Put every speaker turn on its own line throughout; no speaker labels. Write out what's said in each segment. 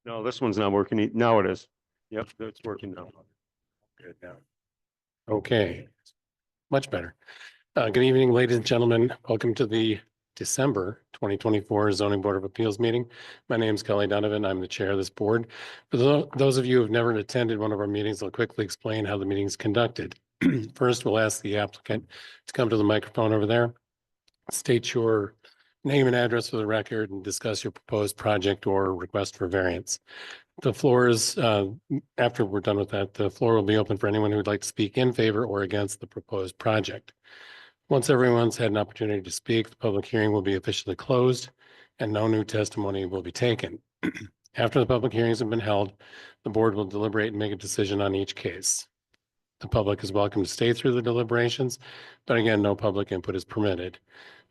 No, this one's not working. Now it is. Yep, it's working now.
Good now. Okay, much better. Good evening, ladies and gentlemen. Welcome to the December 2024 Zoning Board of Appeals meeting. My name is Kelly Donovan. I'm the chair of this board. For those of you who have never attended one of our meetings, I'll quickly explain how the meeting is conducted. First, we'll ask the applicant to come to the microphone over there, state your name and address for the record, and discuss your proposed project or request for variance. The floor is, after we're done with that, the floor will be open for anyone who would like to speak in favor or against the proposed project. Once everyone's had an opportunity to speak, the public hearing will be officially closed and no new testimony will be taken. After the public hearings have been held, the board will deliberate and make a decision on each case. The public is welcome to stay through the deliberations, but again, no public input is permitted.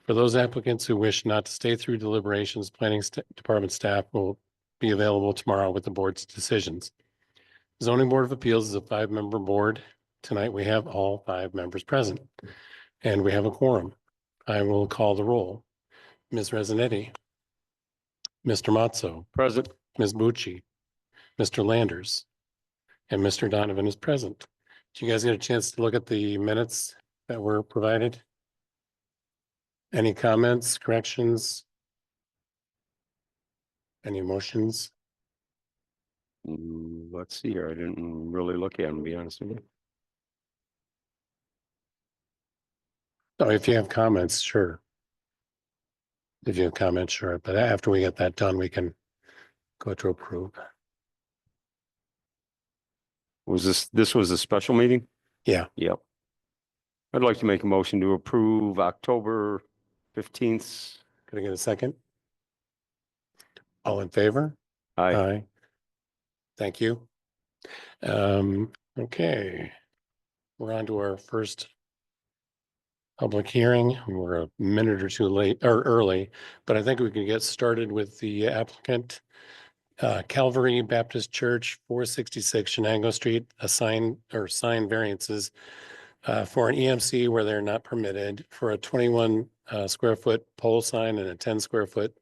For those applicants who wish not to stay through deliberations, planning department staff will be available tomorrow with the board's decisions. Zoning Board of Appeals is a 5-member board. Tonight we have all 5 members present and we have a quorum. I will call the roll. Ms. Resinetti, Mr. Mazzo,
Present.
Ms. Bucci, Mr. Landers, and Mr. Donovan is present. Did you guys get a chance to look at the minutes that were provided? Any comments, corrections? Any motions?
Let's see here. I didn't really look at them, to be honest with you.
Oh, if you have comments, sure. If you have comments, sure. But after we get that done, we can go to approve.
This was a special meeting?
Yeah.
Yep. I'd like to make a motion to approve October 15th.
Could I get a second? All in favor?
Aye.
Aye. Thank you. Okay. We're on to our first public hearing. We're a minute or two late or early, but I think we can get started with the applicant. Calvary Baptist Church, 466 Shenango Street, sign variances for an EMC where they're not permitted, for a 21 square foot pole sign and a 10 square foot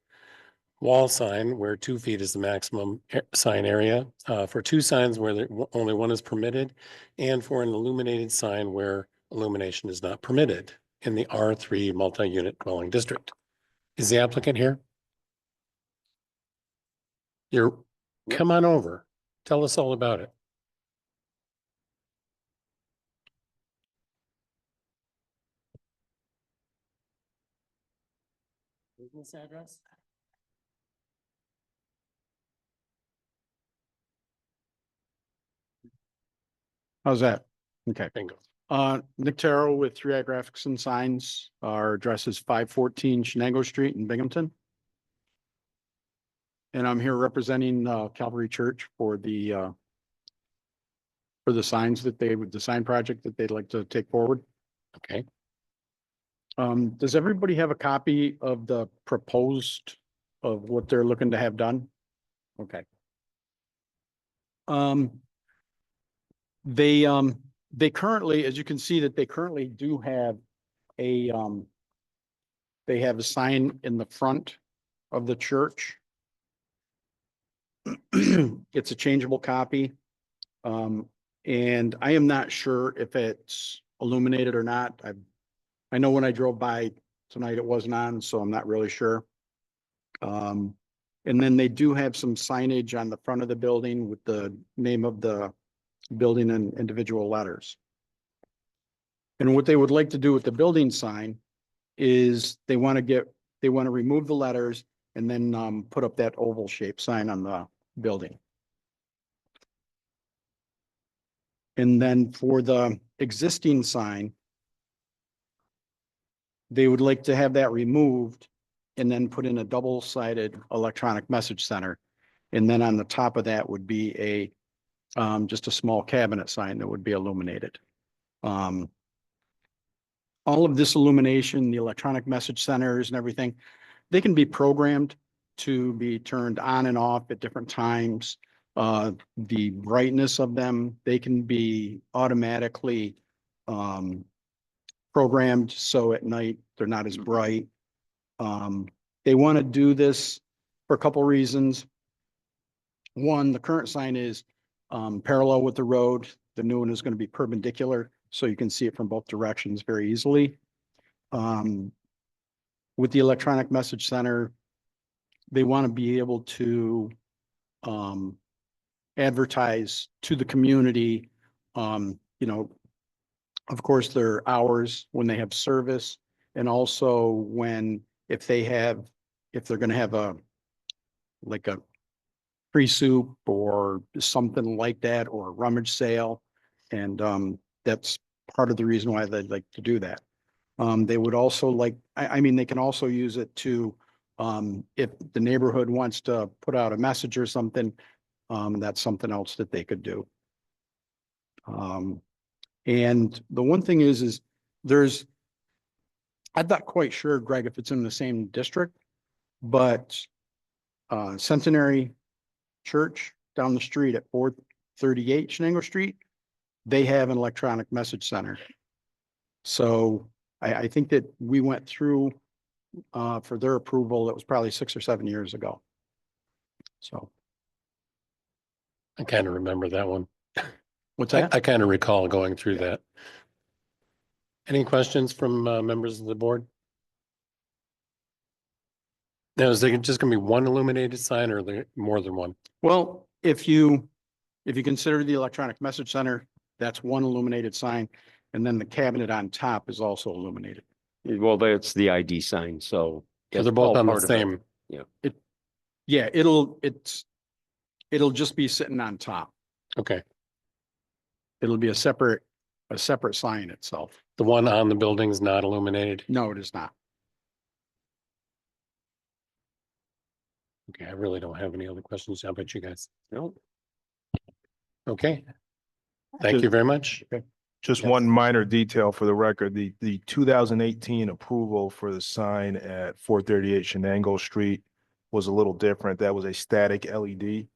wall sign where 2 feet is the maximum sign area, for 2 signs where only 1 is permitted, and for an illuminated sign where illumination is not permitted in the R3 multi-unit dwelling district. Is the applicant here? Come on over. Tell us all about it. Business address?
How's that? Okay.
Bingo.
Nick Terrell with 3i Graphics and Signs. Our address is 514 Shenango Street in Binghamton. And I'm here representing Calvary Church for the signs that the sign project that they'd like to take forward.
Okay.
Does everybody have a copy of the proposed of what they're looking to have done? Okay. They currently, as you can see, that they currently do have a they have a sign in the front of the church. It's a changeable copy. And I am not sure if it's illuminated or not. I know when I drove by tonight, it wasn't on, so I'm not really sure. And then they do have some signage on the front of the building with the name of the building in individual letters. And what they would like to do with the building sign is they want to remove the letters and then put up that oval shaped sign on the building. And then for the existing sign, they would like to have that removed and then put in a double-sided electronic message center. And then on the top of that would be just a small cabinet sign that would be illuminated. All of this illumination, the electronic message centers and everything, they can be programmed to be turned on and off at different times. The brightness of them, they can be automatically programmed so at night they're not as bright. They want to do this for a couple reasons. one, the current sign is parallel with the road. The new one is going to be perpendicular, so you can see it from both directions very easily. With the electronic message center, they want to be able to advertise to the community, you know, of course, their hours when they have service, and also when, if they're going to have like a free soup or something like that, or a rummage sale. And that's part of the reason why they'd like to do that. They would also like, I mean, they can also use it to, if the neighborhood wants to put out a message or something, that's something else that they could do. And the one thing is I'm not quite sure, Greg, if it's in the same district, but Centenary Church down the street at 438 Shenango Street, they have an electronic message center. So I think that we went through for their approval, it was probably 6 or 7 years ago. So.
I kind of remember that one.
What's that?
I kind of recall going through that. Any questions from members of the board? Now, is there just going to be one illuminated sign, or are there more than one?
Well, if you consider the electronic message center, that's one illuminated sign. And then the cabinet on top is also illuminated.
Well, that's the ID sign, so.
So they're
that's
both
all
on the
part of it.
same.
Yeah, it'll just be sitting on top.
Okay.
It'll be a separate sign itself.
The one on the building is not illuminated.
No, it is not.
Okay, I really don't have any other questions. How about you guys?
No.
Okay. Thank you very much.
Just
Yes.
one minor detail for the record, the 2018 approval for the sign at 438 Shenango Street was a little different. That was a static LED,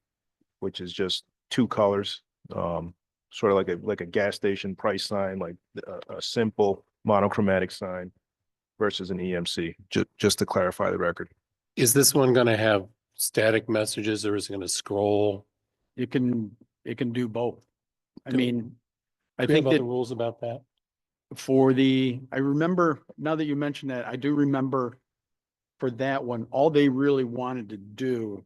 which is just two colors, sort of like a gas station price sign, like a simple monochromatic sign versus an EMC, just to clarify the record.
Is this one going to have static messages, or is it going to scroll?
It can do both. I
Do-
mean, I
Do we have
think
other
that
rules about that?
I remember, now that you mentioned that, I do remember for that one, all they really wanted to do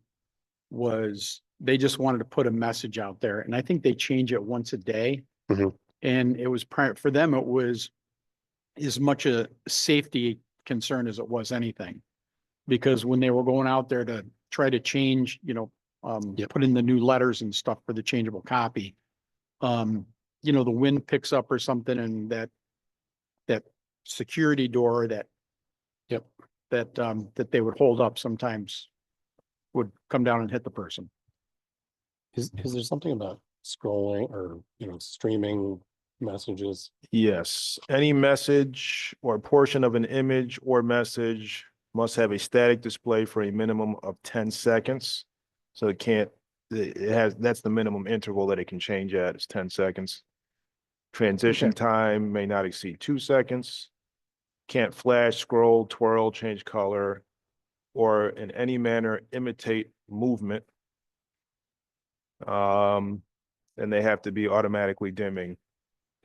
was they just wanted to put a message out there. And I think they change it once a day.
Mhm.
And it was for them, it was as much a safety concern as it was anything. Because when they were going out there to try to change,
Yep.
put in the new letters and stuff for the changeable copy, the wind picks up or something, and that security door that they would hold up sometimes would come down and hit the person.
Is there something about scrolling or, streaming messages?
Yes, any message or portion of an image or message must have a static display for a minimum of 10 seconds. So that's the minimum interval that it can change at, is 10 seconds. Transition time may not exceed 2 seconds. Can't flash, scroll, twirl, change color, or in any manner imitate movement. And they have to be automatically dimming.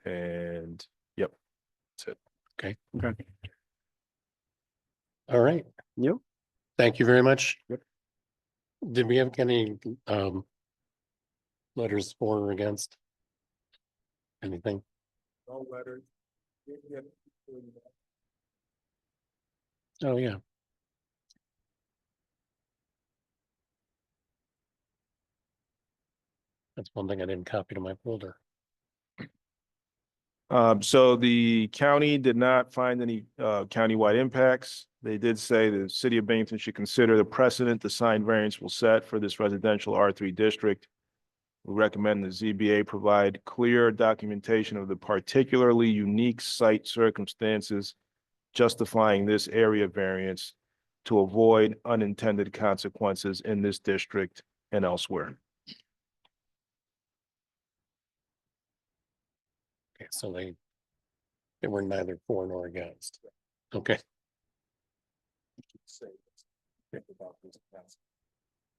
And yep, that's it.
Okay.
All right.
Yep.
Thank you very much.
Yep.
Did we have any letters for or against? Anything?
No letters.
Oh, yeah. That's one thing I didn't copy to my folder.
So the county did not find any countywide impacts. They did say the city of Binghamton should consider the precedent the sign variance will set for this residential R3 district. We recommend the ZBA provide clear documentation of the particularly unique site circumstances justifying this area variance to avoid unintended consequences in this district and elsewhere.
Okay, so they were neither for nor against. Okay.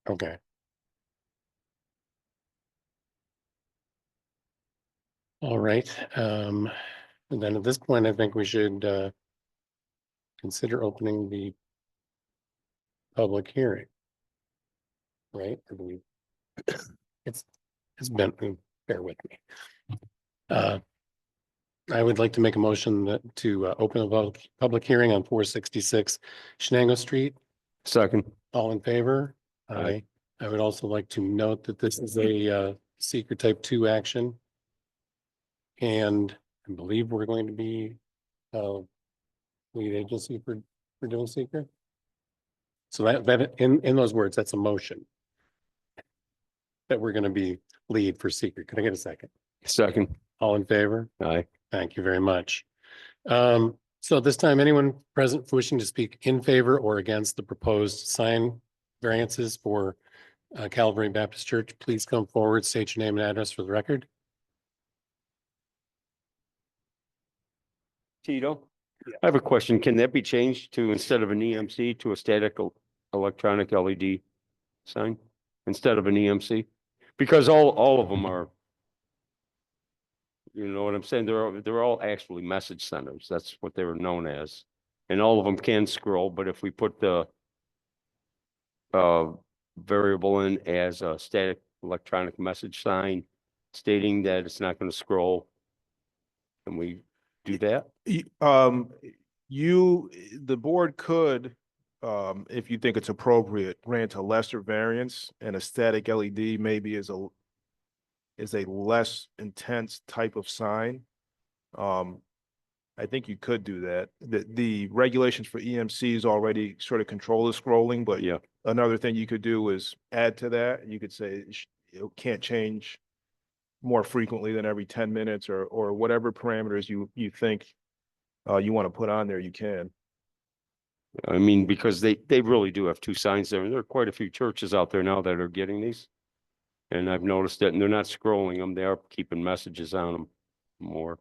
Okay. All right, and then at this point, I think we should consider opening the public hearing. Right? Or do we? It's been, bear with me. I would like to make a motion that to open a public hearing on 466 Shenango Street.
Second.
All in favor?
Aye.
I would also like to note that this is a seeker type 2 action. And I believe we're going to be lead agency for doing seeker. So that in those words, that's a motion that we're going to be lead for seeker. Could I get a second?
Second.
All in favor?
Aye.
Thank you very much. So at this time, anyone present wishing to speak in favor or against the proposed sign variances for Calvary Baptist Church, please come forward, state your name and address for the record.
Tito, I have a question. Can that be changed to, instead of an EMC, to a static electronic LED sign instead of an EMC? Because all of them are, you know what I'm saying? They're all actually message centers. That's what they were known as. And all of them can scroll, but if we put the variable in as a static electronic message sign stating that it's not going to scroll, can we do that?
The board could, if you think it's appropriate, grant a lesser variance, and a static LED maybe is a less intense type of sign. I think you could do that. The regulations for EMCs already sort of control the scrolling, but
Yeah.
another thing you could do is add to that. You could say it can't change more frequently than every 10 minutes or whatever parameters you think you want to put on there, you can.
I mean, because they really do have two signs there, and there are quite a few churches out there now that are getting these. And I've noticed that, and they're not scrolling them, they are keeping messages on them more.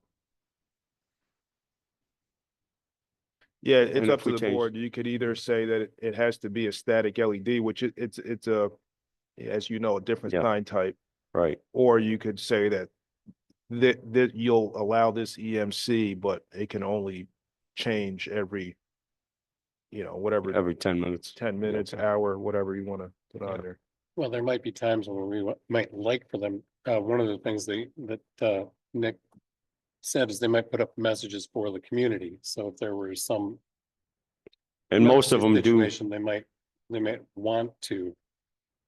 Yeah, it's
And
up
if
to
we
the
change-
board. You could either say that it has to be a static LED, which it's a, as you know, a different
Yeah.
sign type,
Right,
or you could say that you'll allow this EMC, but it can only change every, whatever,
every 10 minutes.
10 minutes, hour, whatever you want to put on
Yeah.
there.
Well, there might be times when we might like for them, one of the things that Nick said is they might put up messages for the community. So if there were some
And most of them do,
situation, they might want to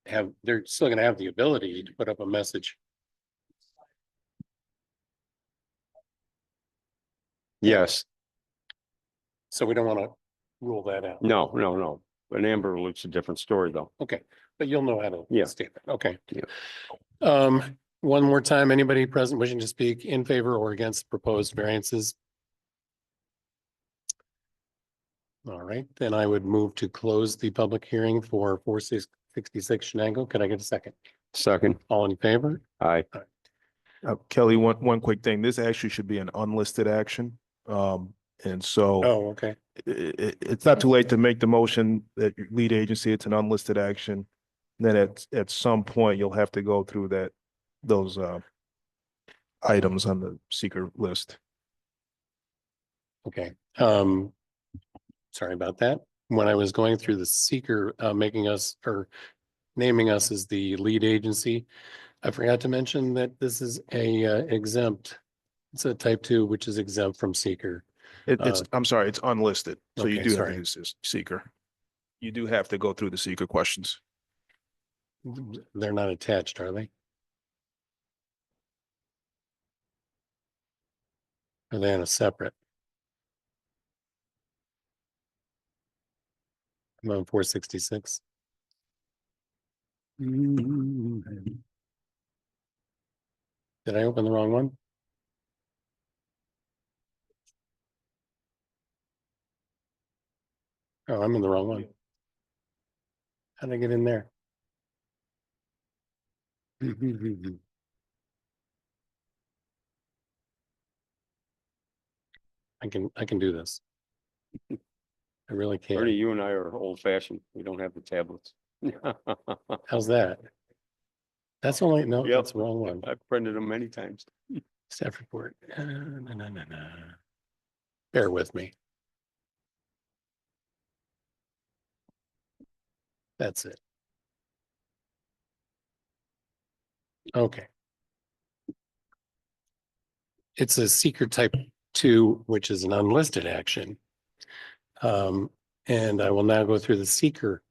have, they're still gonna have the ability to put up a message.
yes,
So we don't want to rule that out.
no. An Amber Alert's a different story, though.
Okay, but you'll know how to
Yeah.
state that. Okay.
Yeah.
One more time, anybody present wishing to speak in favor or against proposed variances? All right, then I would move to close the public hearing for 466 Shenango. Could I get a second?
Second,
All in favor?
aye.
Kelly, one quick thing. This actually should be an unlisted action. And so
Oh, okay.
it's not too late to make the motion that your lead agency, it's an unlisted action. Then at some point, you'll have to go through those items on the seeker list.
Okay. Sorry about that. When I was going through the seeker, making us or naming us as the lead agency, I forgot to mention that this is a exempt. It's a type 2, which is exempt from seeker.
I'm sorry, it's unlisted. So you
Okay,
do have
sorry.
to use seeker. You do have to go through the seeker questions.
They're not attached, are they? Are they on a separate? I'm on 466. Did I open the wrong one? Oh, I'm in the wrong one. How did I get in there? I can do this. I really
Ernie,
can.
you and I are old fashioned. We don't have the tablets.
How's that? That's only, no,
Yep.
that's the wrong one.
I've printed them many times.
Staff report. Bear with me. That's it. Okay. It's a seeker type 2, which is an unlisted action. And I will now go through the seeker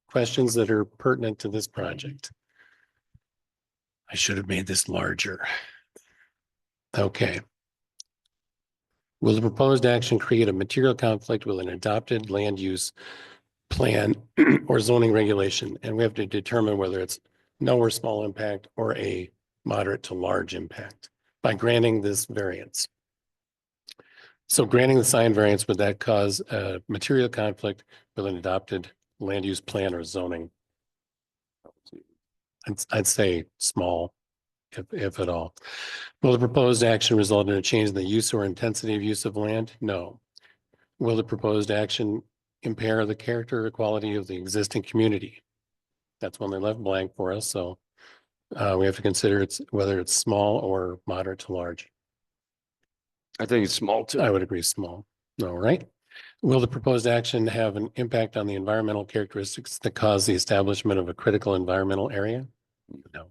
questions that are pertinent to this project. I should have made this larger. Okay. Will the proposed action create a material conflict with an adopted land use plan or zoning regulation? And we have to determine whether it's no or small impact or a moderate to large impact by granting this variance. So granting the sign variance, would that cause a material conflict with an adopted land use plan or zoning? I'd say small, if at all. Will the proposed action result in a change in the use or intensity of use of land? No. Will the proposed action impair the character or quality of the existing community? That's one they left blank for us, so we have to consider whether it's small or moderate to large.
I think it's small too.
I would agree small. All right. Will the proposed action have an impact on the environmental characteristics that cause the establishment of a critical environmental area? No.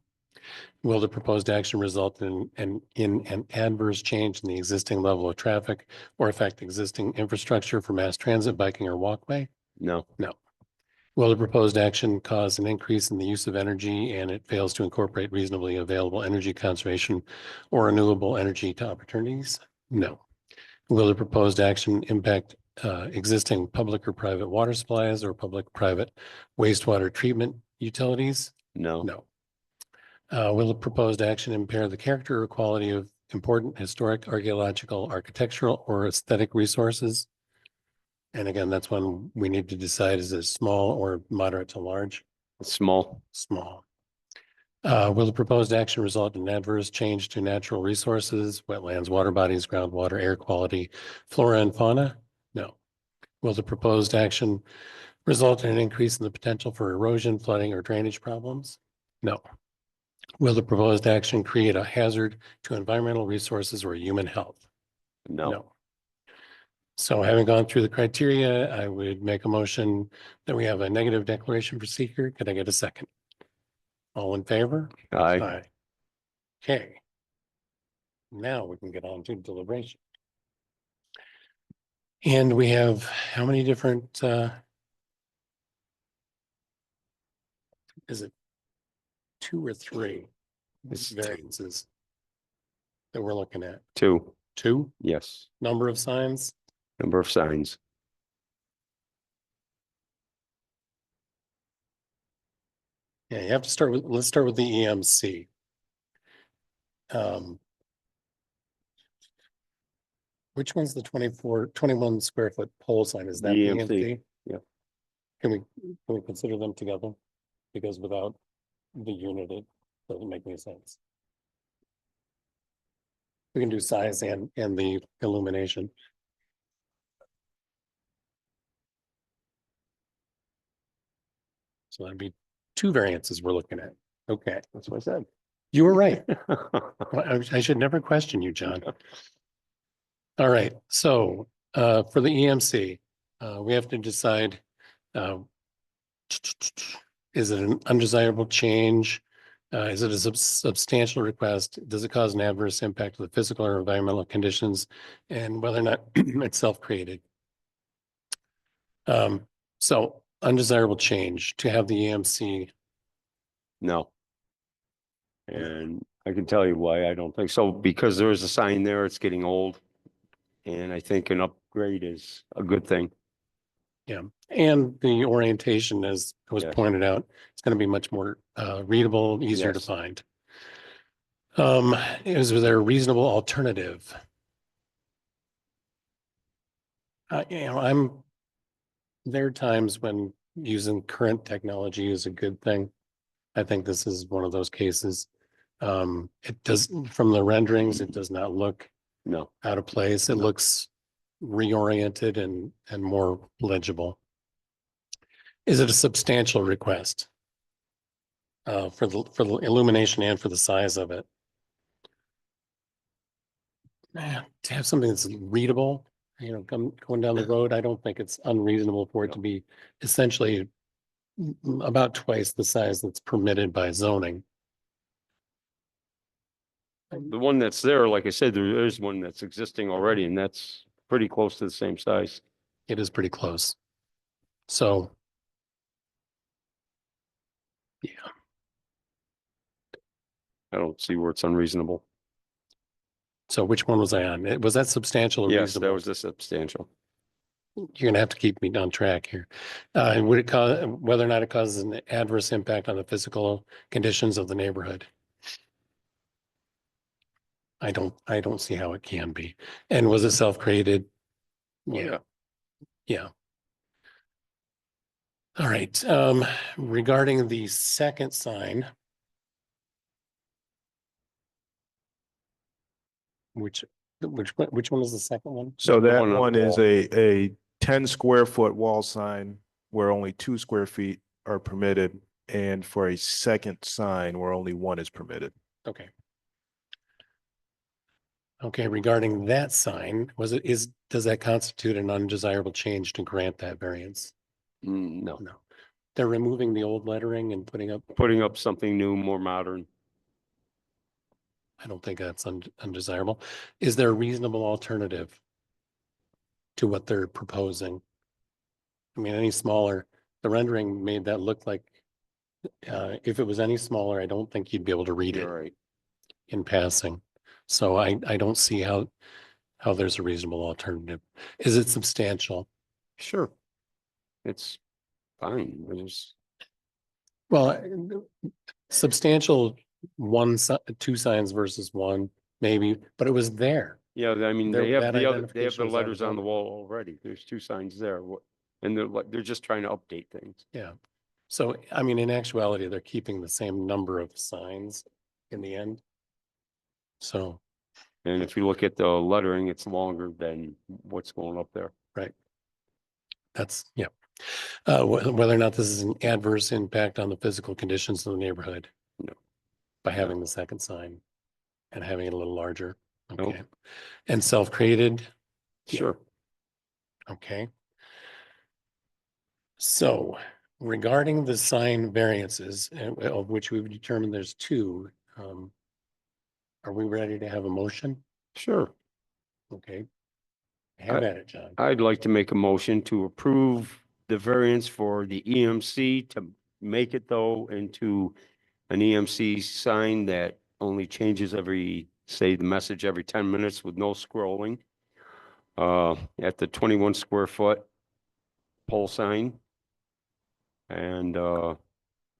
Will the proposed action result in an adverse change in the existing level of traffic or affect existing infrastructure for mass transit, biking, or walkway?
No.
No. Will the proposed action cause an increase in the use of energy and it fails to incorporate reasonably available energy conservation or renewable energy to opportunities? No. Will the proposed action impact existing public or private water supplies or public-private wastewater treatment utilities?
No.
No. Will the proposed action impair the character or quality of important historic, archaeological, architectural, or aesthetic resources? And again, that's one we need to decide, is it small or moderate to large?
It's small.
Small. Will the proposed action result in adverse change to natural resources, wetlands, water bodies, groundwater, air quality, flora and fauna? No. Will the proposed action result in an increase in the potential for erosion, flooding, or drainage problems? No. Will the proposed action create a hazard to environmental resources or human health?
No.
So having gone through the criteria, I would make a motion that we have a negative declaration for seeker. Could I get a second? All in favor?
Aye.
Okay. Now we can get on to deliberation. And we have how many different, is it 2 or 3
It's
variances that we're looking at?
2.
2,
Yes.
number of signs?
Number of signs.
Yeah, you have to start with, let's start with the EMC. Which one's the 21 square foot pole sign? Is that the
EMC,
EMC?
yeah.
Can we consider them together? Because without the unit, it doesn't make any sense. We can do size and the illumination. So that'd be 2 variances we're looking at. Okay,
That's what I said.
you were right. Well, I should never question you, John. All right, so for the EMC, we have to decide, is it an undesirable change? Is it a substantial request? Does it cause an adverse impact to the physical or environmental conditions, and whether or not it's self-created? So undesirable change to have the EMC.
No. And I can tell you why I don't think so, because there is a sign there, it's getting old. And I think an upgrade is a good thing.
Yeah, and the orientation, as was
Yes.
pointed out, it's going to be much more readable, easier to
Yes.
find. Is there a reasonable alternative? There are times when using current technology is a good thing. I think this is one of those cases. It does, from the renderings, it does not look
No.
out of place. It
No.
looks reoriented and more legible. Is it a substantial request? For the illumination and for the size of it? To have something that's readable, going down the road, I don't think it's unreasonable for it to be essentially about twice the size that's permitted by zoning.
The one that's there, like I said, there is one that's existing already, and that's pretty close to the same size.
It is pretty close. So. Yeah,
I don't see where it's unreasonable.
so which one was I on? Was that substantial or
Yes, that
reasonable?
was a substantial.
You're gonna have to keep me on track here. And would it cause, whether or not it causes an adverse impact on the physical conditions of the neighborhood? I don't see how it can be. And was it self-created? Yeah, yeah. All right, regarding the second sign. Which one is the second one?
So
The
that
one on the
one is
wall.
a 10 square foot wall sign where only 2 square feet are permitted. And for a second sign where only 1 is permitted.
Okay. Okay, regarding that sign, does that constitute an undesirable change to grant that variance?
No,
No. They're removing the old lettering and putting up,
putting up something new, more modern.
I don't think that's undesirable. Is there a reasonable alternative to what they're proposing? I mean, any smaller, the rendering made that look like, if it was any smaller, I don't think you'd be able to read it
You're right.
in passing. So I don't see how there's a reasonable alternative. Is it substantial?
Sure. It's fine. There's,
Well, substantial two signs versus one, maybe, but it was there.
yeah, I mean,
There-
they have
that
they have
identification
the
was
letters on
already
the
done.
wall already. There's 2 signs there. And they're just trying to update things.
Yeah. So, I mean, in actuality, they're keeping the same number of signs in the end. So,
And if you look at the lettering, it's longer than what's going up there.
that's, yeah. Whether or not this is an adverse impact on the physical conditions of the neighborhood.
No.
By having the second sign and having it a little larger.
Nope.
Okay. And self-created, Yeah.
Sure.
okay. So regarding the sign variances, of which we've determined there's 2, are we ready to have a motion?
Sure.
Okay. Have at it, John.
I'd like to make a motion to approve the variance for the EMC to make it though into an EMC sign that only changes say the message every 10 minutes with no scrolling. At the 21 square foot pole sign. And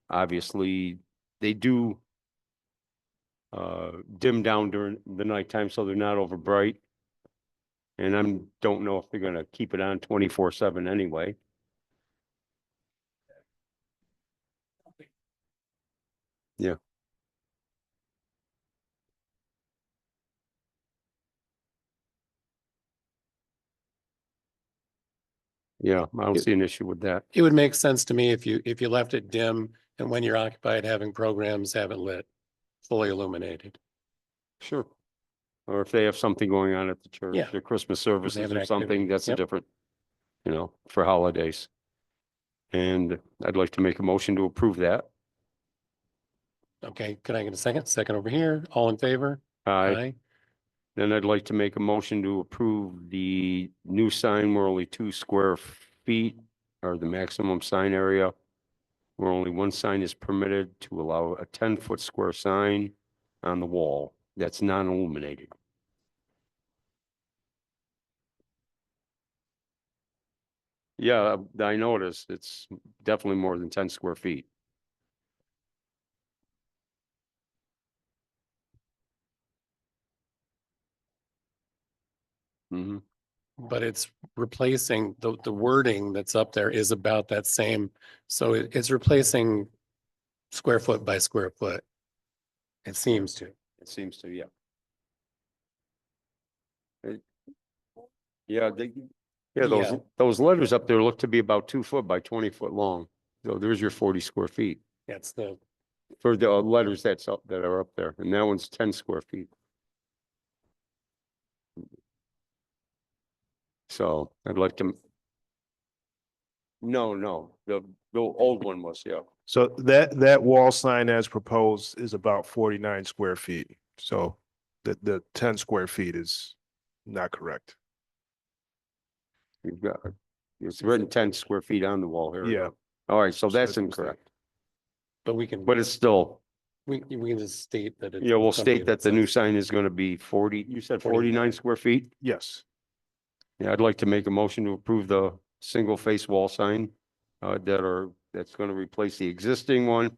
obviously they do dim down during the nighttime, so they're not over bright. And I don't know if they're gonna keep it on 24/7 anyway. Yeah. Yeah, I don't see an issue with that.
It would make sense to me if you left it dim and when you're occupied having programs, have it lit, fully illuminated.
Sure. Or if they have something going on at the church,
Yeah.
their Christmas services
an
or
activity.
something, that's a
Yep.
different, for holidays. And I'd like to make a motion to approve that.
Okay, could I get a second? Second over here, all in favor?
Aye. Then I'd like to make a motion to approve the new sign where only 2 square feet are the maximum sign area, where only 1 sign is permitted to allow a 10-foot square sign on the wall that's non-illuminated. Yeah, I noticed it's definitely more than 10 square feet. Mm-hmm.
But it's replacing the wording that's up there is about that same, so it's replacing square foot by square foot. It seems to.
It seems to, yeah. Yeah,
Yeah.
those letters up there look to be about 2 foot by 20 foot long. So there's your 40 square feet
That's the,
for the letters that are up there. And that one's 10 square feet. So I'd like to. No, the old one was, yeah.
So that wall sign as proposed is about 49 square feet. So the 10 square feet is not correct.
You've got, it's written 10 square feet on the wall here.
Yeah.
All right, so
So
that's
that's a mistake.
incorrect,
But we can,
but it's still,
we can just state that. it's
yeah, we'll
something
state that the new
says-
sign is gonna be 40, you said 49
49.
square feet?
Yes.
Yeah, I'd like to make a motion to approve the single face wall sign that's gonna replace the existing one.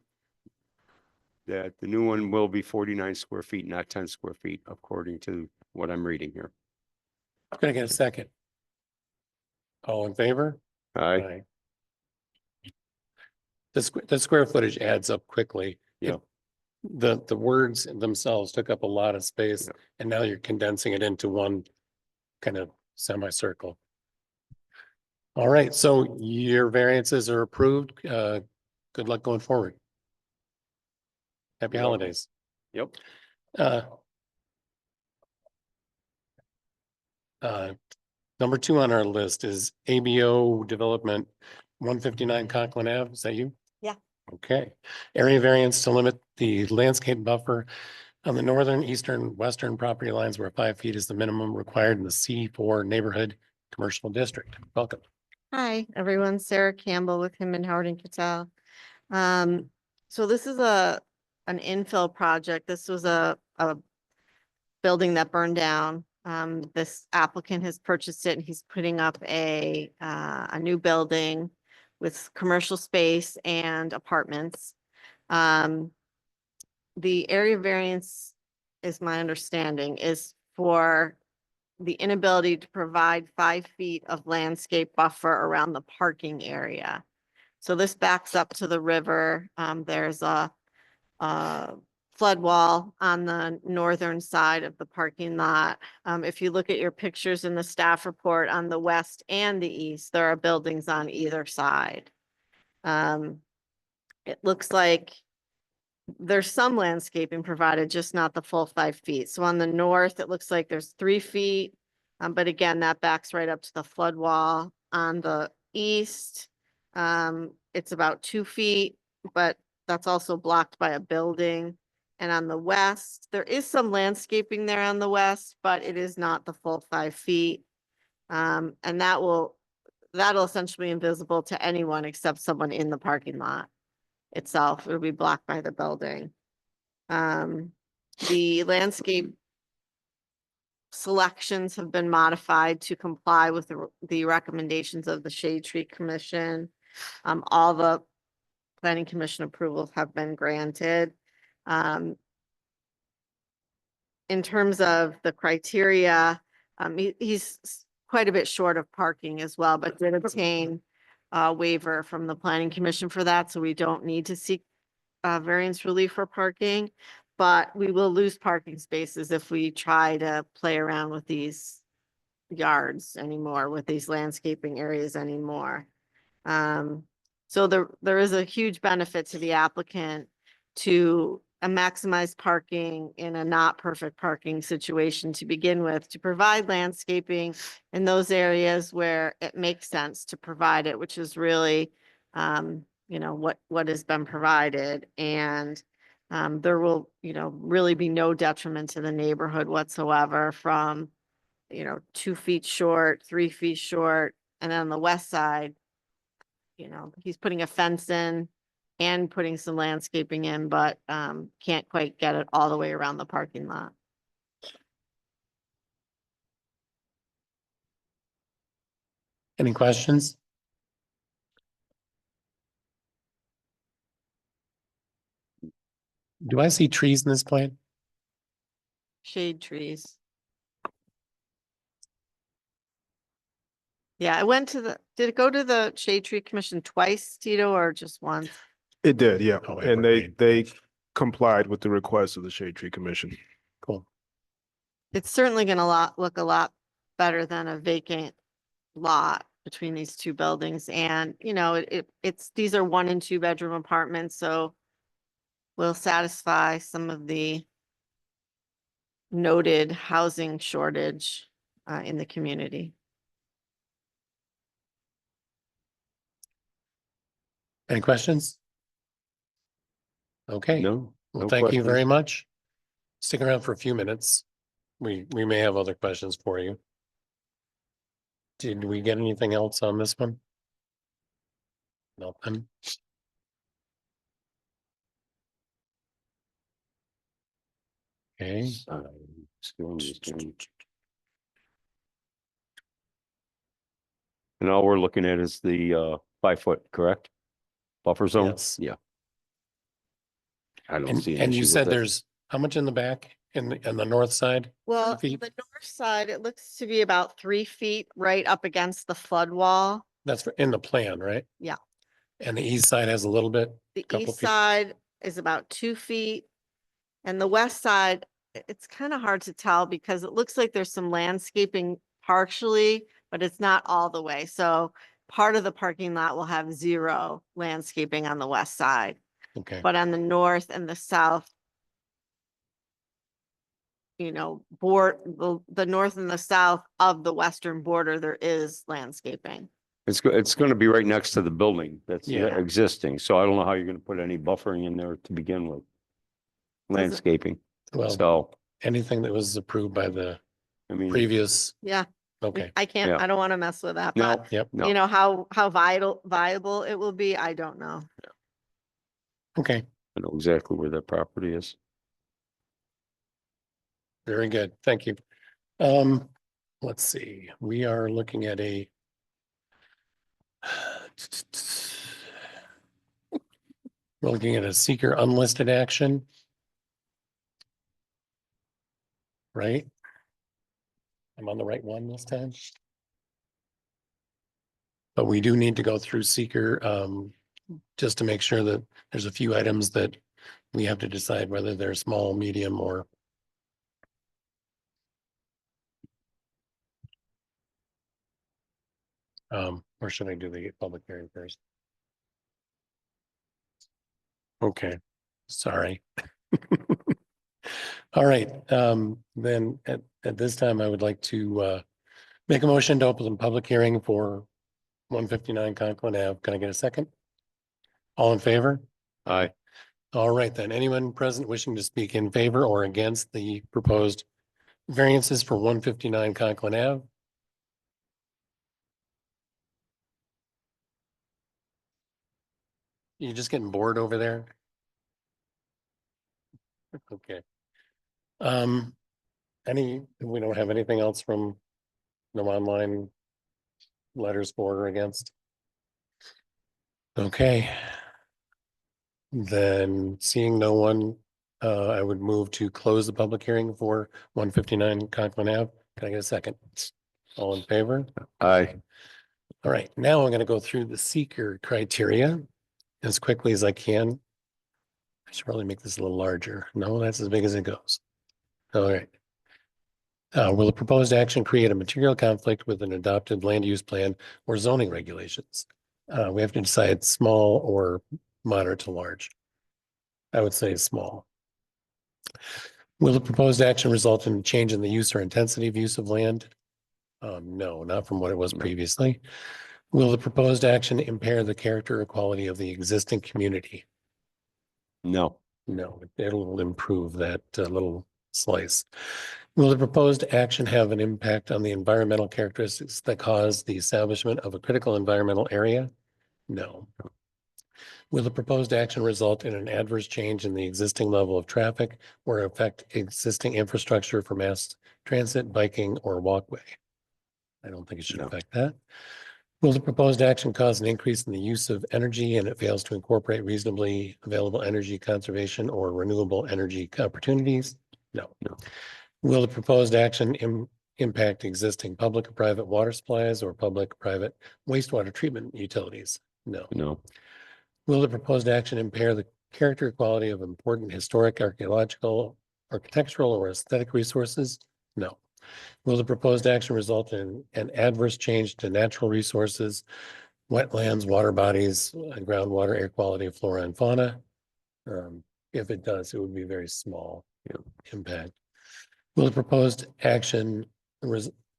That the new one will be 49 square feet, not 10 square feet, according to what I'm reading here.
Can I get a second? All in favor?
Aye,
The square footage adds up quickly.
Yeah.
The words themselves took up a lot of space,
Yeah.
and now you're condensing it into one kind of semicircle. All right, so your variances are approved. Good luck going forward. Happy
You're welcome.
holidays.
yep.
Number 2 on our list is ABO Development, 159 Conklin Ave. Is that you?
Yeah.
Okay. Area variance to limit the landscape buffer on the northern, eastern, western property lines where 5 feet is the minimum required in the C4 neighborhood commercial district. Welcome.
Hi, everyone. Sarah Campbell with him and Howard and Cattell. So this is an infill project. This was a building that burned down. This applicant has purchased it and he's putting up a new building with commercial space and apartments. The area variance, is my understanding, is for the inability to provide 5 feet of landscape buffer around the parking area. So this backs up to the river. There's a flood wall on the northern side of the parking lot. If you look at your pictures in the staff report on the west and the east, there are buildings on either side. It looks like there's some landscaping provided, just not the full 5 feet. So on the north, it looks like there's 3 feet. But again, that backs right up to the flood wall. On the east, it's about 2 feet, but that's also blocked by a building. And on the west, there is some landscaping there on the west, but it is not the full 5 feet. And that'll essentially be invisible to anyone except someone in the parking lot itself. It'll be blocked by the building. The landscape selections have been modified to comply with the recommendations of the Shade Tree Commission. All the Planning Commission approvals have been granted. In terms of the criteria, he's quite a bit short of parking as well, but did obtain a waiver from the Planning Commission for that, so we don't need to seek variance relief for parking. But we will lose parking spaces if we try to play around with these yards anymore, with these landscaping areas anymore. So there is a huge benefit to the applicant to maximize parking in a not perfect parking situation to begin with, to provide landscaping in those areas where it makes sense to provide it, which is really, what has been provided. And there will, really be no detriment to the neighborhood whatsoever from, 2 feet short, 3 feet short. And then on the west side, he's putting a fence in and putting some landscaping in, but can't quite get it all the way around the parking lot.
Any questions? Do I see trees in this plan?
Shade trees. Yeah, did it go to the Shade Tree Commission twice, Tito, or just once?
It did, yeah.
Oh,
And
evergreen.
they complied with the request of the Shade Tree Commission.
Cool.
It's certainly gonna look a lot better than a vacant lot between these two buildings. And, these are 1 and 2 bedroom apartments, so will satisfy some of the noted housing shortage in the community.
Any questions? Okay,
No.
well,
no
thank you
questions.
very much. Stick around for a few minutes. We may have other questions for you. Did we get anything else on this one? Nothing. Okay,
And all we're looking at is the 5 foot, correct? Buffer zone?
Yes.
Yeah. I don't see an
and you
issue with
said
it.
there's, how much in the back, in the north side?
Well,
feet?
the north side, it looks to be about 3 feet right up against the flood wall.
That's in the plan, right?
Yeah.
And the east side has a little bit?
The
Couple
east
feet.
side is about 2 feet. And the west side, it's kind of hard to tell because it looks like there's some landscaping partially, but it's not all the way. So part of the parking lot will have zero landscaping on the west side,
Okay,
but on the north and the south, you know, the north and the south of the western border, there is landscaping.
It's going to be right next to the building that's
Yeah.
existing. So I don't know how you're going to put any buffering in there to begin with. Landscaping.
well,
So,
anything that was approved by the
I mean,
previous,
Yeah,
okay,
I can't,
Yeah.
I don't want to mess with that,
no,
but
yep,
no.
you know, how viable it will be, I don't know.
okay,
I know exactly where that property is.
very good, thank you. Let's see, we are looking at a we're looking at a seeker unlisted action. Right? I'm on the right one this time. But we do need to go through seeker, just to make sure that there's a few items that we have to decide whether they're small, medium, or or should I do the public hearing first? Okay, sorry. All right, then at this time, I would like to make a motion to open the public hearing for 159 Conklin Ave. Can I get a second? All in favor?
Aye.
All right, then, anyone present wishing to speak in favor or against the proposed variances for 159 Conklin Ave? You just getting bored over there? Okay. We don't have anything else from no online letters for or against? Okay. Then seeing no one, I would move to close the public hearing for 159 Conklin Ave. Can I get a second? All in favor?
Aye.
All right, now I'm gonna go through the seeker criteria as quickly as I can. I should probably make this a little larger. No, that's as big as it goes. All right. Will the proposed action create a material conflict with an adopted land use plan or zoning regulations? We have to decide small or moderate to large. I would say small. Will the proposed action result in a change in the use or intensity of use of land? No, not from what it was previously. Will the proposed action impair the character or quality of the existing community?
No,
No, it'll improve that little slice. Will the proposed action have an impact on the environmental characteristics that cause the establishment of a critical environmental area? No. Will the proposed action result in an adverse change in the existing level of traffic or affect existing infrastructure for mass transit, biking, or walkway? I don't think it should
No.
affect that. Will the proposed action cause an increase in the use of energy and it fails to incorporate reasonably available energy conservation or renewable energy opportunities? No.
No.
Will the proposed action impact existing public or private water supplies or public-private wastewater treatment utilities? No.
no,
Will the proposed action impair the character or quality of important historic, archaeological, architectural, or aesthetic resources? No. Will the proposed action result in an adverse change to natural resources, wetlands, water bodies, groundwater, air quality, flora and fauna? If it does, it would be very small impact. Will the proposed action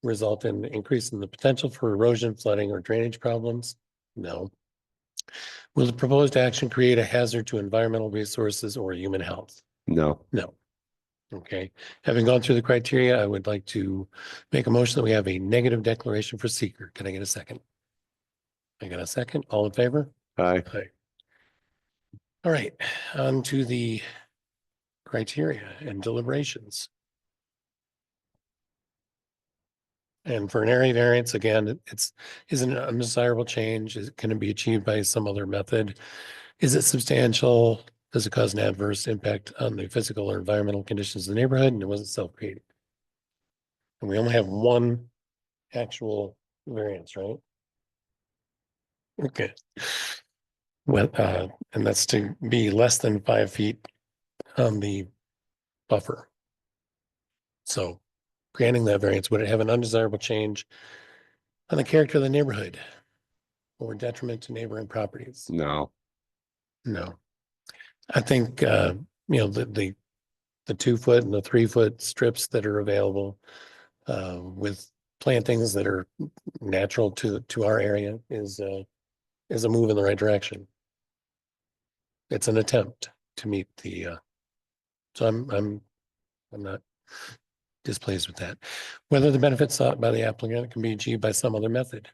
result in increase in the potential for erosion, flooding, or drainage problems? No. Will the proposed action create a hazard to environmental resources or human health?
No.
No. Okay, having gone through the criteria, I would like to make a motion that we have a negative declaration for seeker. Can I get a second? I got a second. All in favor?
Aye.
Aye. All right, on to the criteria and deliberations. And for an area variance, again, is an undesirable change? Can it be achieved by some other method? Is it substantial? Does it cause an adverse impact on the physical or environmental conditions of the neighborhood? And it wasn't self-created. And we only have one actual variance, right? Okay. Well, and that's to be less than 5 feet on the buffer. So granting that variance, would it have an undesirable change on the character of the neighborhood or detriment to neighboring properties?
No.
No. I think, the 2 foot and the 3 foot strips that are available with plantings that are natural to our area is a move in the right direction. It's an attempt to meet the, so I'm not displeased with that. Whether the benefits sought by the applicant can be achieved by some other method.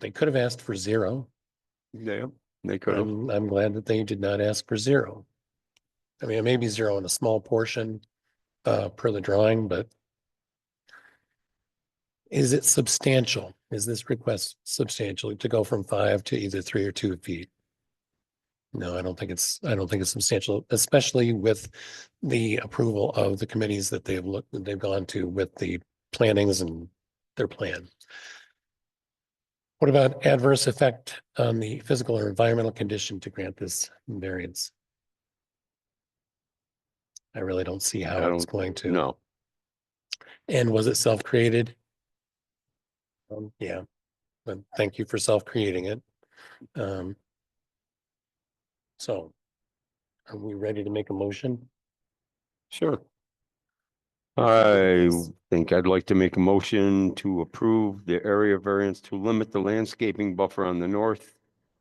They could have asked for 0.
Yeah, they could have.
I'm glad that they did not ask for 0. I mean, it may be 0 in a small portion per the drawing, but is it substantial? Is this request substantial to go from 5 to either 3 or 2 feet? No, I don't think it's substantial, especially with the approval of the committees that they've gone to with the plantings and their plan. What about adverse effect on the physical or environmental condition to grant this variance? I really don't see how it's going to.
No.
And was it self-created? Yeah, but thank you for self-creating it. So are we ready to make a motion?
Sure. I think I'd like to make a motion to approve the area variance to limit the landscaping buffer on the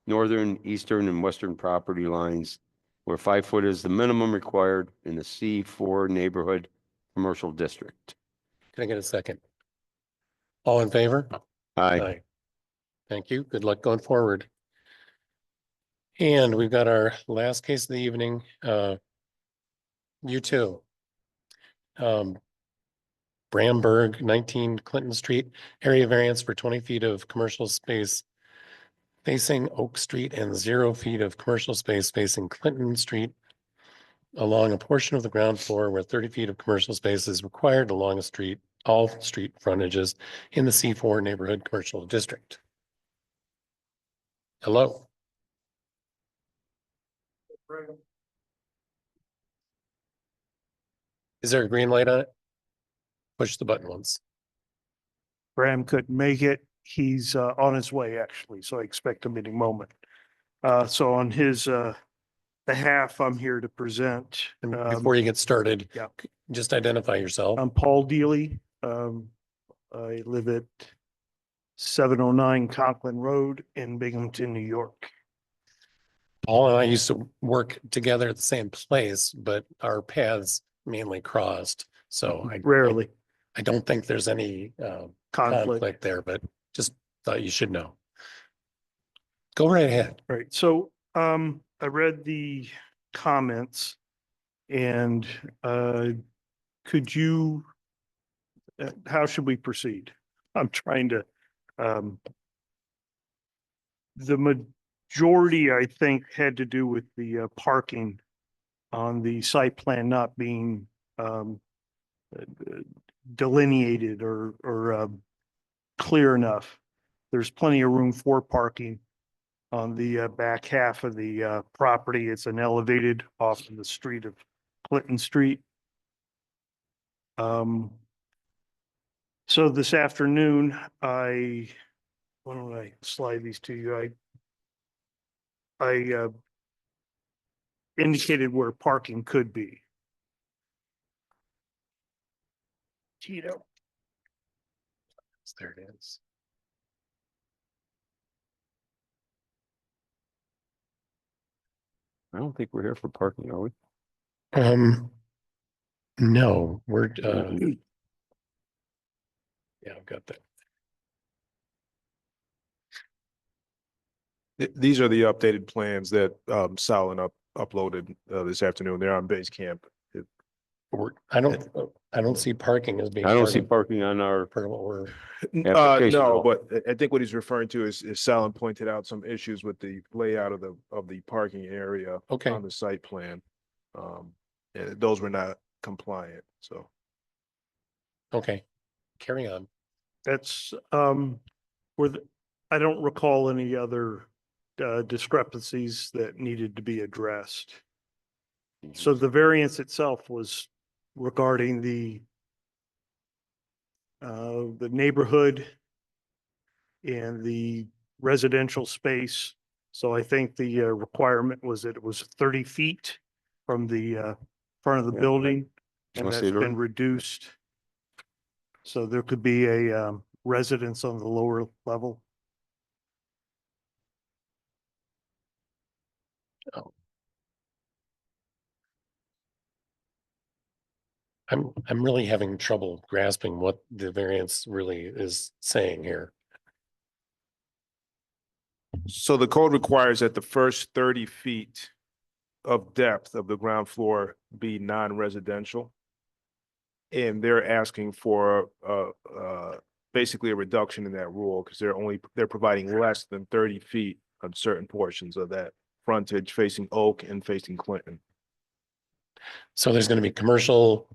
northern, eastern, and western property lines where 5 foot is the minimum required in the C4 neighborhood commercial district.
Can I get a second? All in favor?
Aye.
Thank you. Good luck going forward. And we've got our last case of the evening, U2. Bramberg, 19 Clinton Street, area variance for 20 feet of commercial space facing Oak Street and 0 feet of commercial space facing Clinton Street along a portion of the ground floor where 30 feet of commercial space is required along a street, all street frontages in the C4 neighborhood commercial district. Hello. Is there a green light on it? Push the button once.
Graham couldn't make it. He's on his way, actually, so I expect him any moment. So on his behalf, I'm here to present.
And before you get started,
yeah.
Just identify yourself.
I'm Paul Deely. I live at 709 Conklin Road in Binghamton, New York.
Paul and I used to work together at the same place, but our paths mainly crossed. So
Rarely
I don't think there's any conflict there, but just thought you should know. Go right ahead.
Right, so I read the comments and could you, how should we proceed? I'm trying to, the majority, I think, had to do with the parking on the site plan not being delineated or clear enough. There's plenty of room for parking on the back half of the property. It's an elevated off of the street of Clinton Street. So this afternoon, why don't I slide these to you? I indicated where parking could be. Tito.
There it is.
I don't think we're here for parking, are we?
No, we're, yeah, I've got that.
These are the updated plans that Solon uploaded this afternoon. They're on Basecamp.
I don't see parking as being.
I don't
part
see
of-
parking on our,
part of what we're,
Application at
No,
all.
but I think what he's referring to is Solon pointed out some issues with the layout of the parking area
okay,
on the site plan. And those were not compliant, so.
okay, carry on.
That's, I don't recall any other discrepancies that needed to be addressed. So the variance itself was regarding the neighborhood and the residential space. So I think the requirement was that it was 30 feet from the front of the
Yeah.
building,
I
and
see
that's
it
been
already.
reduced. So there could be a residence on the lower level.
I'm really having trouble grasping what the variance really is saying here.
So the code requires that the first 30 feet of depth of the ground floor be non-residential. And they're asking for basically a reduction in that rule because they're providing less than 30 feet on certain portions of that frontage facing Oak and facing Clinton.
So there's gonna be commercial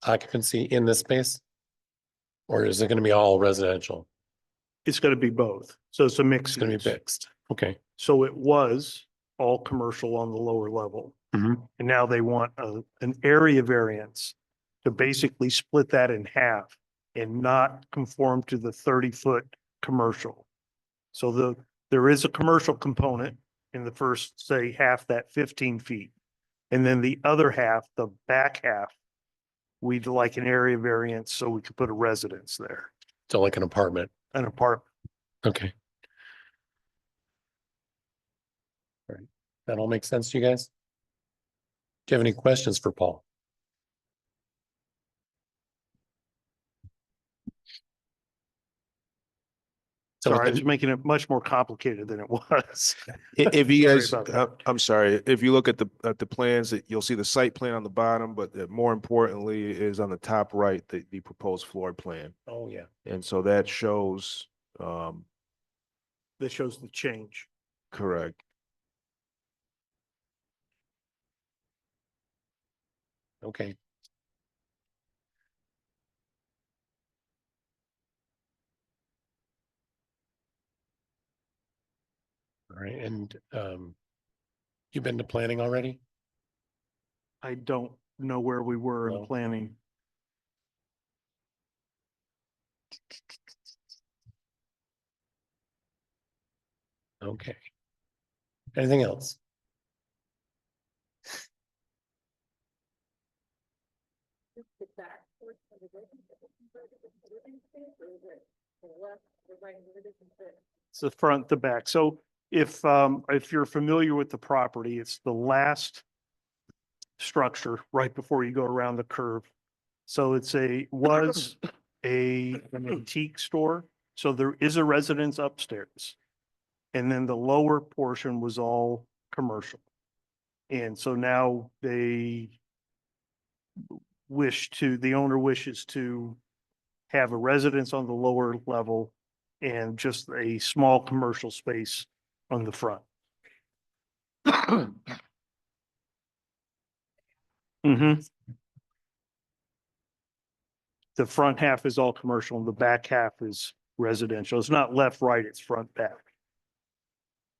occupancy in this space? Or is it gonna be all residential?
It's going to be both. So it's a
It's
mix.
gonna be fixed. Okay.
So it was all commercial on the lower level.
Mhm.
And now they want an area variance to basically split that in half and not conform to the 30-foot commercial. So there is a commercial component in the first, say, half, that 15 feet. And then the other half, the back half, we'd like an area variance so we could put a residence there,
So like an apartment.
an apartment.
Okay. All right. That all makes sense to you guys? Do you have any questions for Paul? So
Sorry, I
with
was
the-
making it much more complicated than it was.
If you
Sorry
guys,
about that.
I'm sorry, if you look at the plans, that you'll see the site plan on the bottom, but more importantly is on the top right, the proposed floor plan.
Oh, yeah.
And so that shows,
That shows the change.
correct.
Okay. All right, and you've been to planning already?
I don't know where we were
No.
in planning.
Okay. Anything else?
It's the front, the back. So if you're familiar with the property, it's the last structure right before you go around the curve. So was an antique store. So there is a residence upstairs. And then the lower portion was all commercial. And so now the owner wishes to have a residence on the lower level and just a small commercial space on the front. The front half is all commercial and the back half is residential. It's not left, right, it's front, back.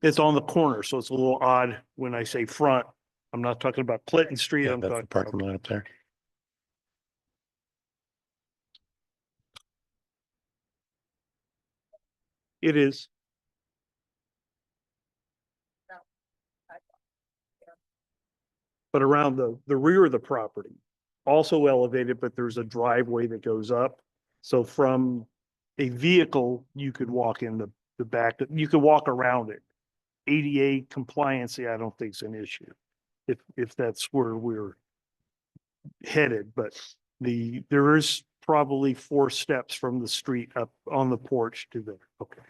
It's on the corner, so it's a little odd when I say front. I'm not talking about Clinton Street.
Yeah,
I'm
that's the
talking
parking
about,
lot up there.
it is. But around the rear of the property, also elevated, but there's a driveway that goes up. So from a vehicle, you could walk in the back, you could walk around it. ADA compliance, I don't think is an issue. If that's where we're headed, but there is probably 4 steps from the street up on the porch to there. Okay.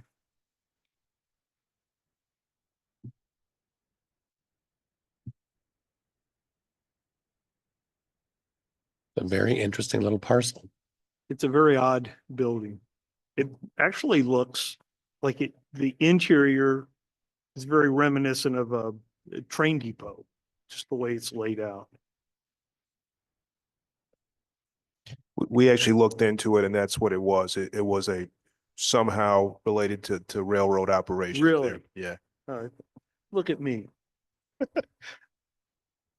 A very interesting little parcel.
It's a very odd building. It actually looks like the interior is very reminiscent of a train depot, just the way it's laid out.
We actually looked into it and that's what it was. It was somehow related to railroad operations.
Really?
there. Yeah.
Look at me.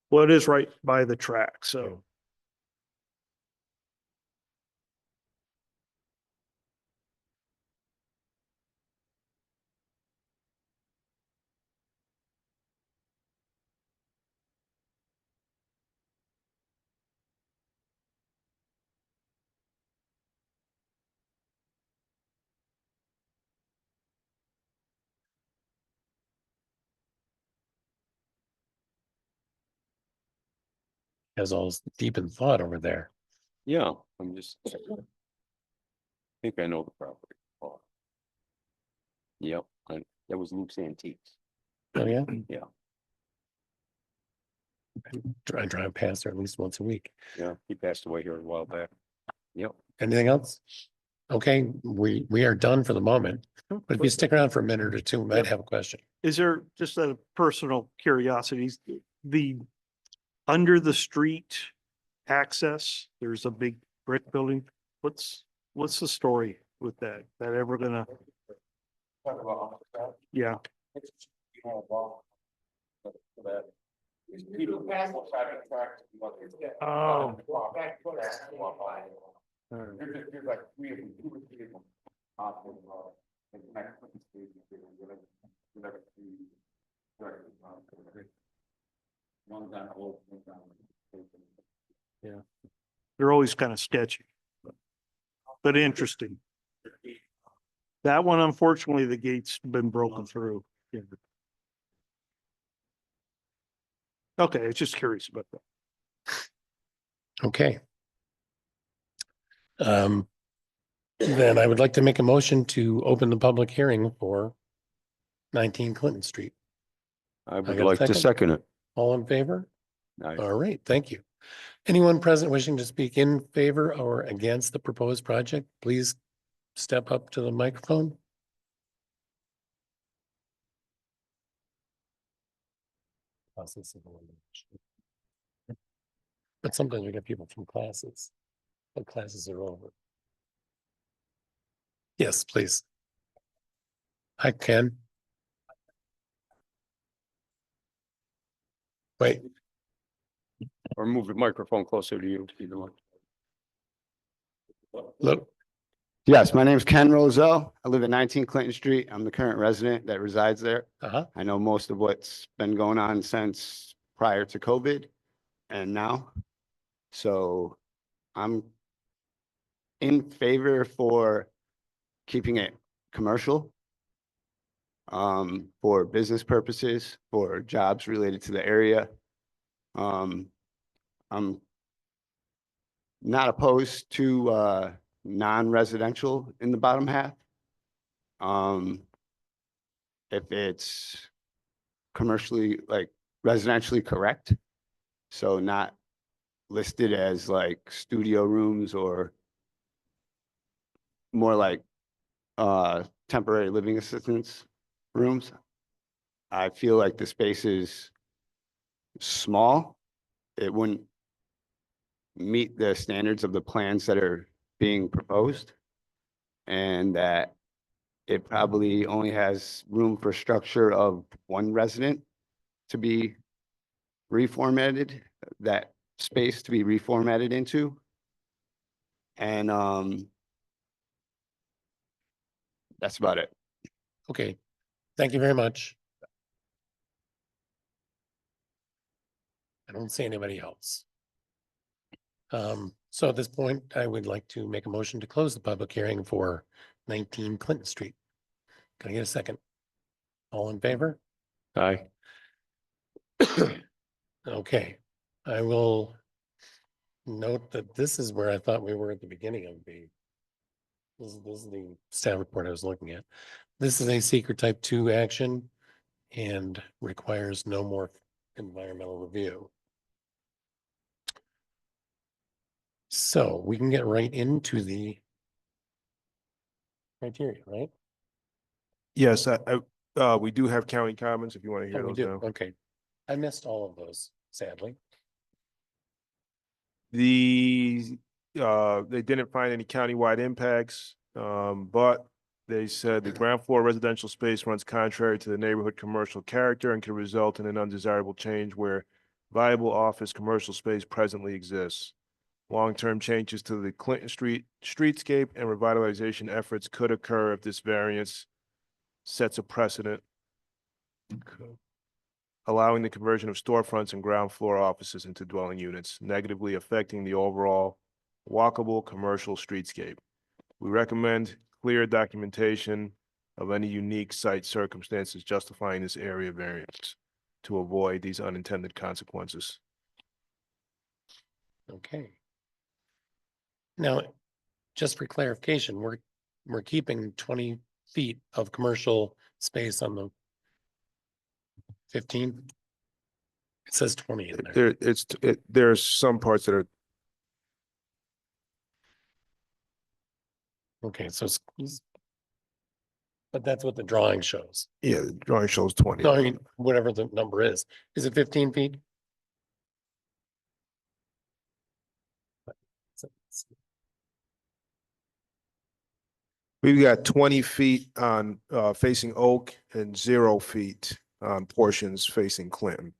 Well, it is right by the track, so.
Has all this deep in thought over there.
Yeah, I'm just. I think I know the property. Oh. Yep, that was Luke's Antiques.
Oh, yeah?
Yeah.
I drive past there at least once a week.
Yeah, he passed away here a while back. Yep.
Anything else? Okay, we are done for the moment, but if you stick around for a minute or two, we might have a question.
Is there, just a personal curiosity, the under the street access, there's a big brick building. What's the story with that? That ever gonna? Yeah. Oh.
There's like 3 of them, 2 or 3 of them.
Yeah. They're always kind of sketchy. But interesting. That one, unfortunately, the gate's been broken through. Yeah. Okay, I was just curious about that.
Okay. Then I would like to make a motion to open the public hearing for 19 Clinton Street.
I would
got a
like to
second?
second it.
All in favor?
I-
All right, thank you. Anyone present wishing to speak in favor or against the proposed project, please step up to the microphone. But sometimes we get people from classes, but classes are over. Yes, please. Hi, Ken. Wait,
Or move the microphone closer to you. Either one.
look,
Yes, my name is Ken Roselle. I live at 19 Clinton Street. I'm the current resident that resides there. I know most of what's been going on since prior to COVID and now. So I'm in favor for keeping it commercial. For business purposes, for jobs related to the area. I'm not opposed to non-residential in the bottom half. If it's commercially, like residentially correct, so not listed as like studio rooms or more like temporary living assistance rooms. I feel like the space is small. It wouldn't meet the standards of the plans that are being proposed. And that it probably only has room for structure of 1 resident to be reformatted, that space to be reformatted into. And that's about it.
okay, thank you very much. I don't see anybody else. So at this point, I would like to make a motion to close the public hearing for 19 Clinton Street. Can I get a second? All in favor?
Aye.
Okay, I will note that this is where I thought we were at the beginning of the. This is the staff report I was looking at. This is a secret type 2 action and requires no more environmental review. So we can get right into the criteria, right?
Yes, we do have county comments if you want to
Oh,
hear
we
those
do.
now.
Okay. I missed all of those, sadly.
They didn't find any countywide impacts, but they said the ground floor residential space runs contrary to the neighborhood commercial character and can result in an undesirable change where viable office commercial space presently exists. Long-term changes to the Clinton Street streetscape and revitalization efforts could occur if this variance sets a precedent, allowing the conversion of storefronts and ground floor offices into dwelling units, negatively affecting the overall walkable commercial streetscape. We recommend clear documentation of any unique site circumstances justifying this area variance to avoid these unintended consequences.
Okay. Now, just for clarification, we're keeping 20 feet of commercial space on the 15. It says 20 in there.
There's some parts that are,
Okay, so but that's what the drawing shows.
yeah, the drawing shows 20.
No, I mean, whatever the number is it 15 feet?
We've got 20 feet on facing Oak and 0 feet on portions facing Clinton.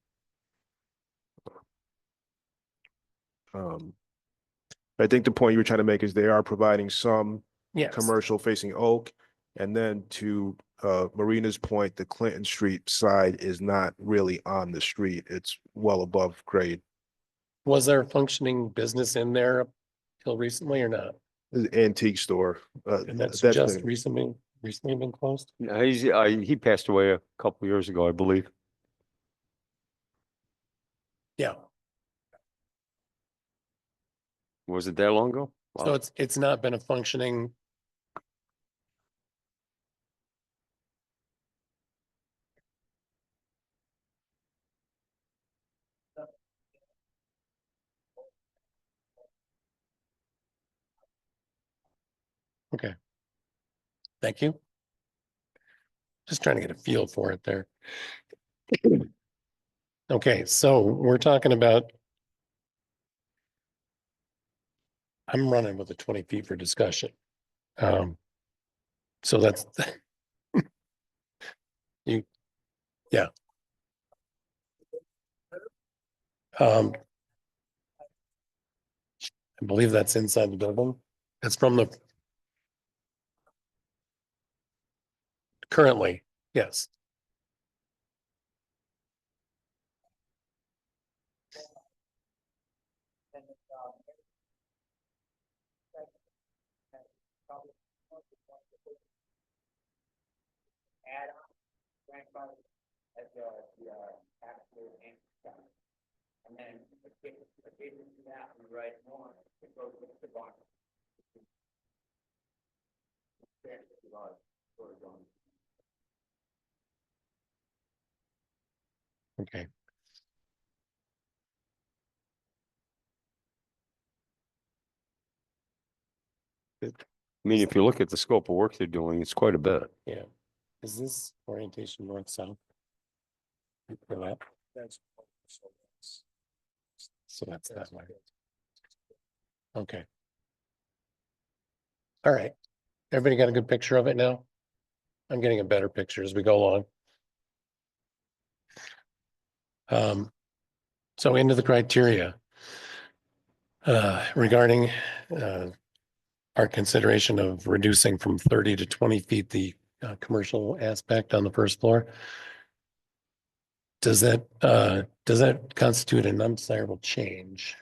I think the point you were trying to make is they are providing some
Yes.
commercial facing Oak. And then to Marina's point, the Clinton Street side is not really on the street. It's well above grade.
Was there a functioning business in there up till recently or not?
The antique store.
And that's
that's
just
been-
recently been closed?
Yeah, he passed away a couple years ago, I believe.
Yeah,
Was it that long ago?
so
Wow.
it's not been a functioning. Okay. Thank you. Just trying to get a feel for it there. Okay, so we're talking about. I'm running with the 20 feet for discussion. So that's. Yeah. I believe that's inside the building. It's from the. Currently, yes. Okay.
I mean, if you look at the scope of work they're doing, it's quite a bit.
Yeah. Is this orientation north-south? For that? So that's that way. Okay. All right. Everybody got a good picture of it now? I'm getting a better picture as we go along. So into the criteria. Regarding our consideration of reducing from 30 to 20 feet the commercial aspect on the first floor. Does that constitute an undesirable change?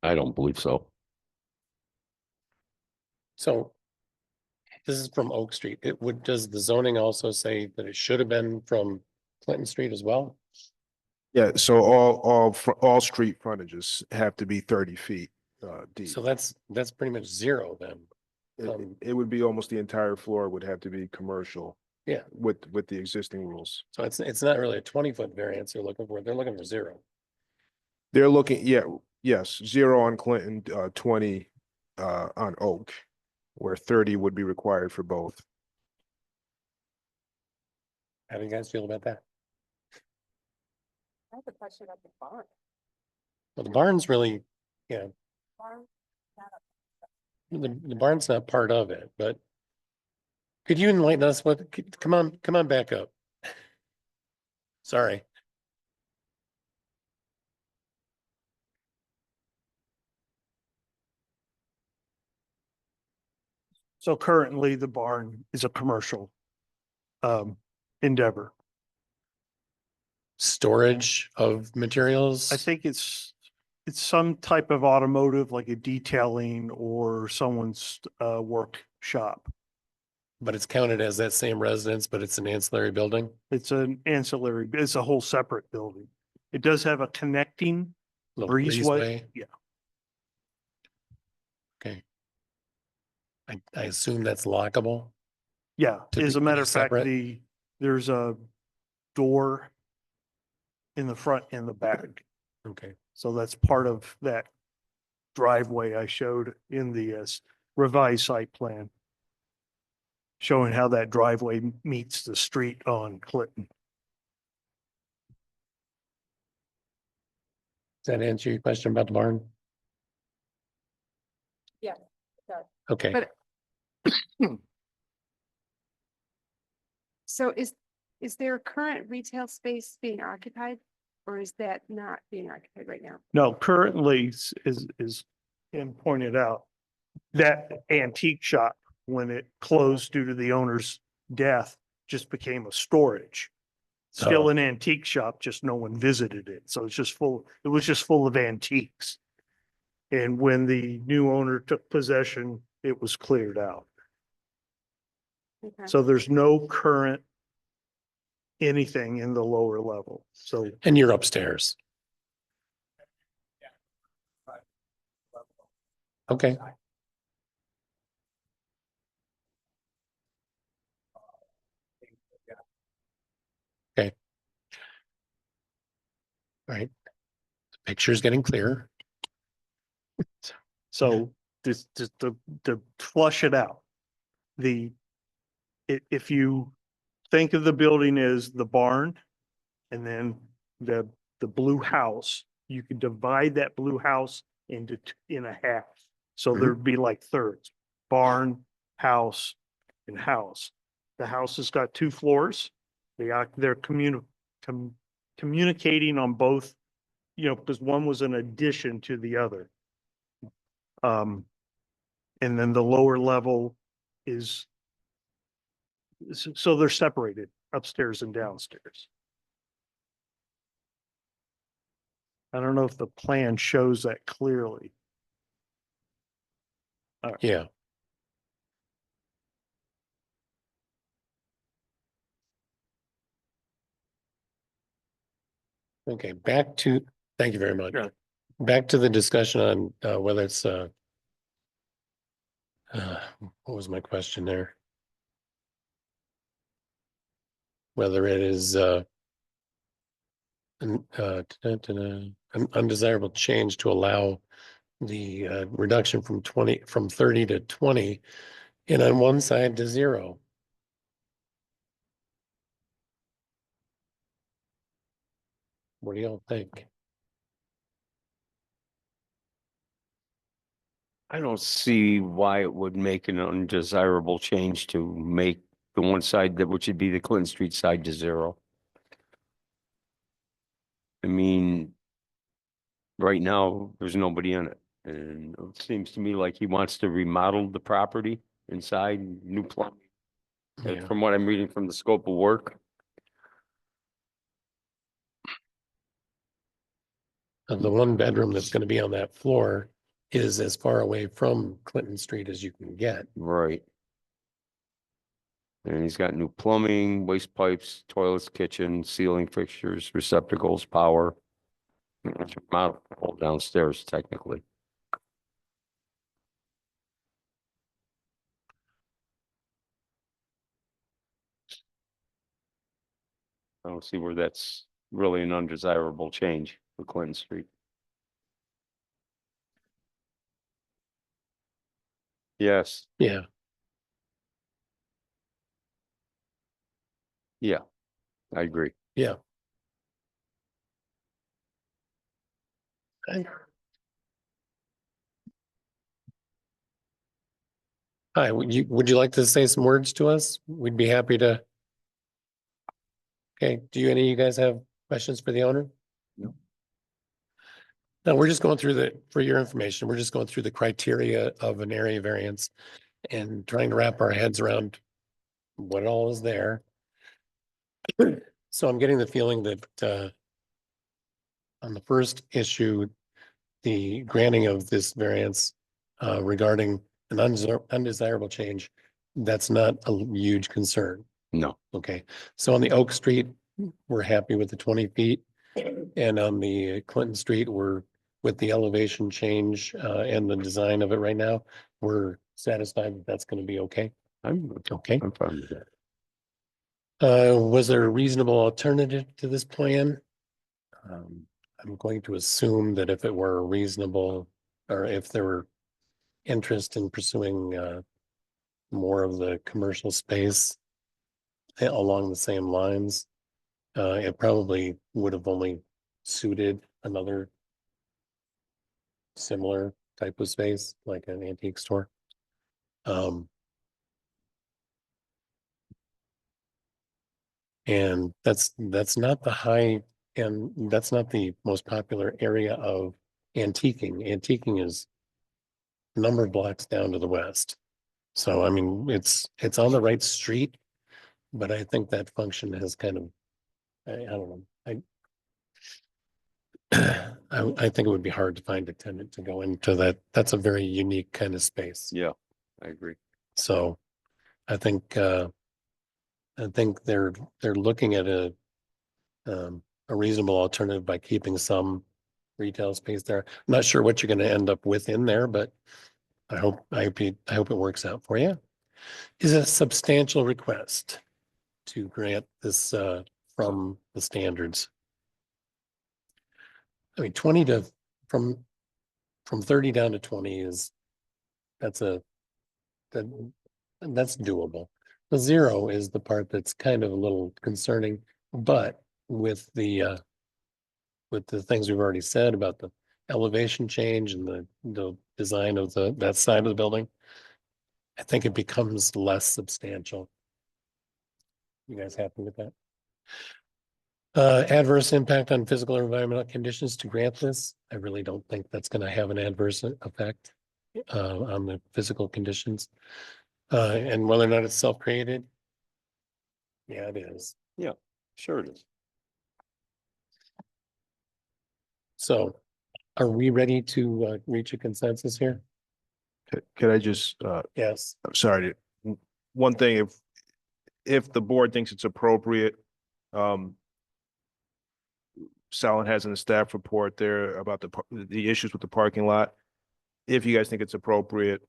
I don't believe so.
So this is from Oak Street. Does the zoning also say that it should have been from Clinton Street as well?
Yeah, so all street frontages have to be 30 feet deep.
So that's pretty much zero then.
It would be almost the entire floor would have to be commercial.
Yeah.
With the existing rules.
So it's not really a 20-foot variance they're looking for. They're looking for zero.
They're looking, yes, 0 on Clinton, 20 on Oak, where 30 would be required for both.
How do you guys feel about that?
I have a question about the barn.
Well, the barn's really, yeah, the barn's not part of it, but could you enlighten us come on back up. Sorry.
So currently the barn is a commercial endeavor.
Storage of materials?
I think it's some type of automotive, like a detailing or someone's workshop.
But it's counted as that same residence, but it's an ancillary building?
It's an ancillary, it's a whole separate building. It does have a connecting
Little
breezeway. Yeah,
Okay. I assume that's lockable?
yeah.
To
As a
be
matter of fact,
separate?
there's a door in the front and the back.
Okay.
So that's part of that driveway I showed in the revised site plan, showing how that driveway meets the street on Clinton.
Does that answer your question about the barn?
Yeah, it does.
Okay.
But-
So is there current retail space being occupied? Or is that not being occupied right now?
No, currently is Kim pointed out, that antique shop, when it closed due to the owner's death, just became a storage. Still
Oh.
an antique shop, just no one visited it. So it was just full of antiques. And when the new owner took possession, it was cleared out.
Okay.
So there's no current anything in the lower level. So
And you're upstairs? Okay. Okay. All right. The picture's getting clearer.
So just to flush it out. If you think of the building as the barn and then the blue house, you could divide that blue house in a half. So
Mhm.
there'd be like thirds, barn, house, and house. The house has got 2 floors. They're communicating on both, because one was an addition to the other. And then the lower level is, so they're separated upstairs and downstairs. I don't know if the plan shows that clearly.
Yeah. Okay, thank you very much.
Sure.
Back to the discussion on whether it's what was my question there? Whether it is an undesirable change to allow the reduction from 30 to 20 and on one side to 0. What do y'all think?
I don't see why it would make an undesirable change to make the one side which would be the Clinton Street side to 0. I mean, right now, there's nobody in it. And it seems to me like he wants to remodel the property inside, new plumbing.
Yeah.
From what I'm reading from the scope of work.
The one bedroom that's going to be on that floor is as far away from Clinton Street as you can get.
Right. And he's got new plumbing, waste pipes, toilets, kitchen, ceiling fixtures, receptacles, power. Model downstairs technically. I don't see where that's really an undesirable change for Clinton Street. Yes,
Yeah,
yeah, I agree.
yeah. Okay. Hi, would you like to say some words to us? We'd be happy to. Okay, do any of you guys have questions for the owner?
No.
No, we're just going through for your information, we're just going through the criteria of an area variance and trying to wrap our heads around what all is there. So I'm getting the feeling that on the first issue, the granting of this variance regarding an undesirable change, that's not a huge concern.
No,
Okay, so on the Oak Street, we're happy with the 20 feet. And on the Clinton Street, we're with the elevation change and the design of it right now, we're satisfied that that's going to be okay.
I'm
Okay.
I'm fine with that.
Was there a reasonable alternative to this plan? I'm going to assume that if it were reasonable, or if there were interest in pursuing more of the commercial space along the same lines, it probably would have only suited another similar type of space, like an antique store. And that's not the high, and that's not the most popular area of antiquing. Antiquing is a number of blocks down to the west. So I mean, it's on the right street, but I think that function has kind of, I don't know, I think it would be hard to find a tenant to go into that. That's a very unique kind of space.
Yeah, I agree.
So I think they're looking at a reasonable alternative by keeping some retail space there. I'm not sure what you're going to end up with in there, but I hope it works out for you. Is a substantial request to grant this from the standards. I mean, 20 to from 30 down to 20 is that's doable. The 0 is the part that's kind of a little concerning, but with the things we've already said about the elevation change and the design of that side of the building, I think it becomes less substantial. You guys happy with that? Adverse impact on physical or environmental conditions to grant this. I really don't think that's going to have an adverse effect on the physical conditions. And whether or not it's self-created. Yeah, it is.
Yeah, sure it is.
So are we ready to reach a consensus here?
Could I just,
Yes.
I'm sorry, one thing, if the board thinks it's appropriate, Salon has in the staff report there about the issues with the parking lot. If you guys think it's appropriate,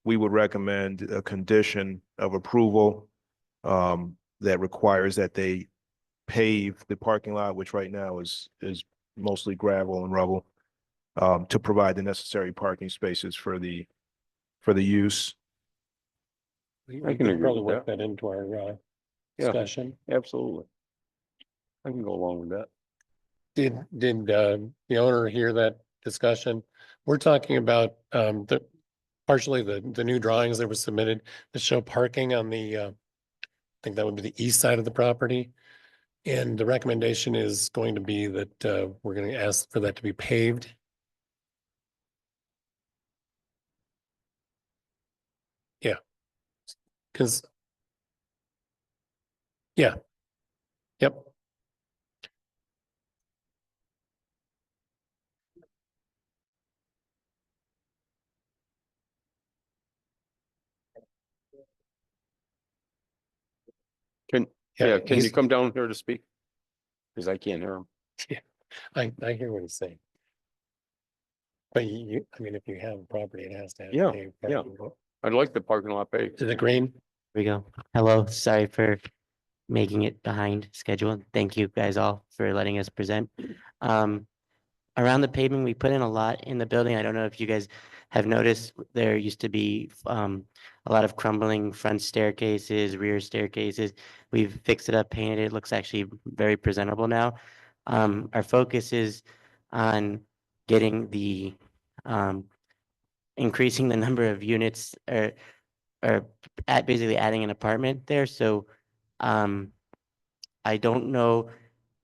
we would recommend a condition of approval that requires that they pave the parking lot, which right now is mostly gravel and rubble, to provide the necessary parking spaces for the use.
We
I can
could
agree
probably
with
work that into our
Yeah.
discussion.
Absolutely. I can go along with that.
Did the owner hear that discussion? We're talking about partially the new drawings that were submitted that show parking on the I think that would be the east side of the property. And the recommendation is going to be that we're going to ask for that to be paved. Yeah. Because yeah. Yep.
Can you
he's-
come down here to speak? Because I can't hear him.
I hear what he's saying. But I mean, if you have a property, it has to have.
Yeah,
paved
yeah.
parking.
I'd like the parking lot paved.
Is it green?
We go. Hello, sorry for making it behind schedule. Thank you guys all for letting us present. Around the pavement, we put in a lot in the building. I don't know if you guys have noticed, there used to be a lot of crumbling front staircases, rear staircases. We've fixed it up, painted it. It looks actually very presentable now. Our focus is on getting the increasing the number of units or basically adding an apartment there. So I don't know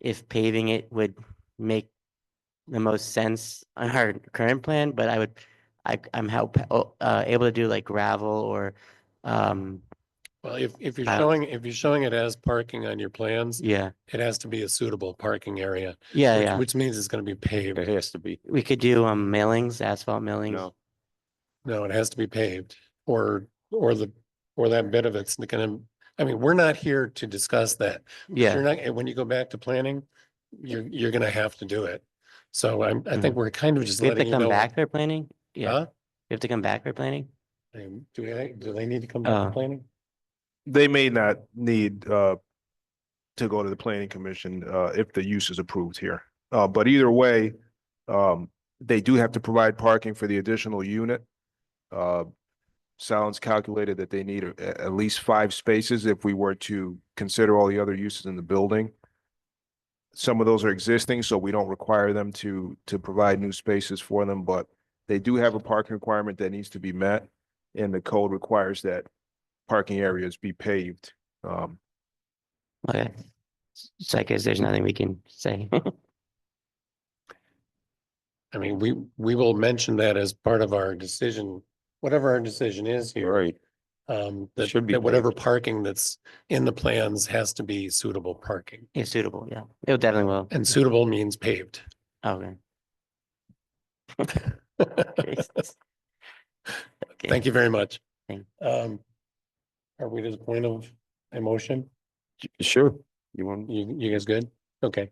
if paving it would make the most sense on our current plan, but I'm able to do like gravel or
Well, if you're
Uh,
showing it as parking on your plans,
yeah,
it has to be a suitable parking area.
yeah,
which-
yeah.
Which means it's gonna be paved.
It has to be.
We could do mailings, asphalt mailings.
No,
No, it has to be paved or that bit of it's gonna, I mean, we're not here to discuss that.
Yeah,
You're not, when you go back to planning, you're gonna have to do it. So I think we're kind of just
we have to
letting you
come
know.
back for planning. Yeah,
Huh?
we have to come back for planning.
Do they need to come back to planning?
They may not need to go to the planning commission if the use is approved here. But either way, they do have to provide parking for the additional unit. Sounds calculated that they need at least 5 spaces if we were to consider all the other uses in the building. Some of those are existing, so we don't require them to provide new spaces for them, but they do have a parking requirement that needs to be met, and the code requires that parking areas be paved.
Okay. So I guess there's nothing we can say.
I mean, we will mention that as part of our decision, whatever our decision is here.
right.
That,
should be
that whatever
paved.
parking that's in the plans has to be suitable parking.
It's suitable, yeah. It definitely will.
And suitable means paved.
Okay. Jesus. Okay.
Thank you very much.
Thank-
Are we to the point of emotion?
Sure. You want?
You guys good? Okay.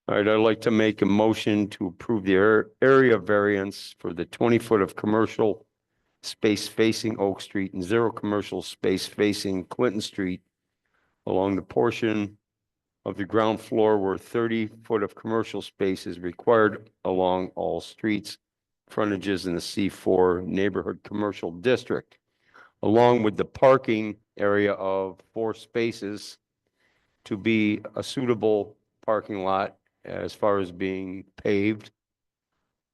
All right, I'd like to make a motion to approve the area variance for the 20 foot of commercial space facing Oak Street and 0 commercial space facing Clinton Street along the portion of the ground floor where 30 foot of commercial space is required along all streets, frontages in the C4 neighborhood commercial district, along with the parking area of 4 spaces to be a suitable parking lot as far as being paved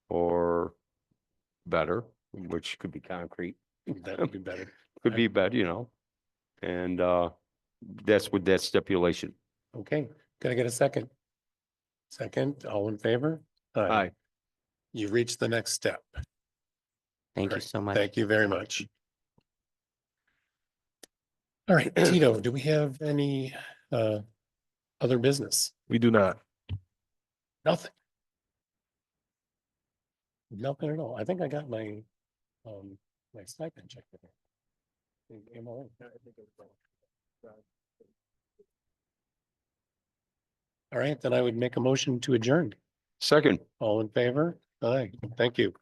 or better, which could be concrete,
That would be better.
could be better, you know. And that's with that stipulation.
Okay, can I get a second? Second, all in favor?
Aye.
You reached the next step.
Thank you
Great.
so much.
Thank you very much. All right, Tito, do we have any other business?
We do not.
Nothing. Nothing at all. I think I got my my stipend check. Am I right? All right, then I would make a motion to adjourn.
Second.
All in favor? Aye, thank you.